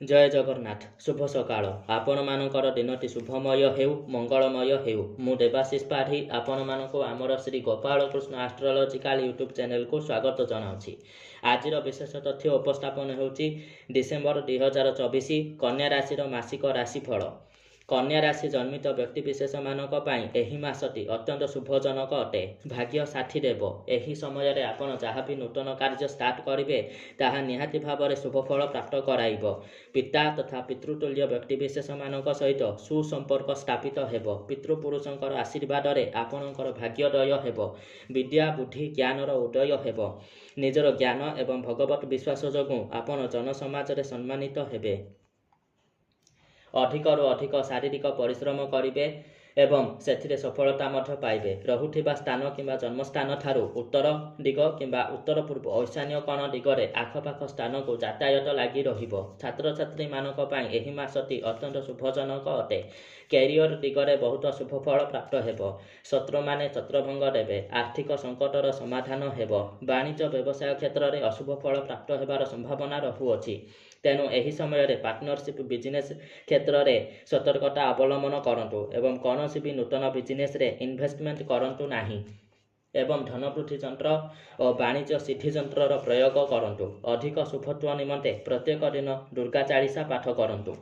जय जगन्नाथ शुभ सकाळ आपण मानकर दिनटी शुभमय हेउ मंगलमय हेउ मु देवाशीष पाठी आपण मानको आमर Shri Gopal Krishna astrological YouTube channel को स्वागत जनाउछि। आजिर विशेष तथ्य उपस्थापन होउछि डिसेम्बर 2024 कन्या राशि मासिक राशिफल। कन्या राशि जन्मित व्यक्तिविशेष मानक पाई एही मासटी अत्यंत शुभजनक अटे। भाग्य साथी देव एही समय रे आपण जहाँ भी नूतन कार्य स्टार्ट करिवे ताहा निहाती भाव शुभफल प्राप्त कराइब। पिता तथा पितृतुल्य व्यक्तिविशेष मानक सहित सुसंपर्क स्थापित हेब। पितृपुरुषंकर आशीर्वाद रे आपणकर भाग्योदय हेब। विद्या बुद्धि ज्ञानर उदय हेब। निजर ज्ञान एवं भगवत विश्वास जोगु आपण जनसमाज रे सम्मानित हेबे। अधिकरु अधिक शारीरिक परिश्रम करिवे एवं सेथिरे सफलता मध्य पाइबे। रहुथिबा स्थान किंबा जन्मस्थान ठारू उत्तर दिग किंबा उत्तर पूर्व ईशान्य कोण दिगरे आखपाख स्थान को यातायात लागि रहिबो। छात्र छात्री मानक पाई एही मासटी अत्यंत शुभजनक अटे। कैरियर दिगरे बहुत शुभफल प्राप्त हेबो। शत्रु माने छत्रभंग देबे। आर्थिक संकटर समाधान हेबो। वाणिज्य व्यवसाय क्षेत्र रे अशुभ फल प्राप्त हेबार संभावना रहुअछि। तेणु एही समय रे पार्टनरशिप बिजनेस क्षेत्र रे सतर्कता अवलंबन करंतु एवं कौनसी भी नूतन बिजनेस रे इन्वेस्टमेंट करंतु नाही एवं धनवृद्धि यंत्र और वाणिज्य सिद्धि यंत्र प्रयोग करंतु। अधिक शुभत्व निमंते प्रत्येक दिन दुर्गा चालीसा पाठ करंतु।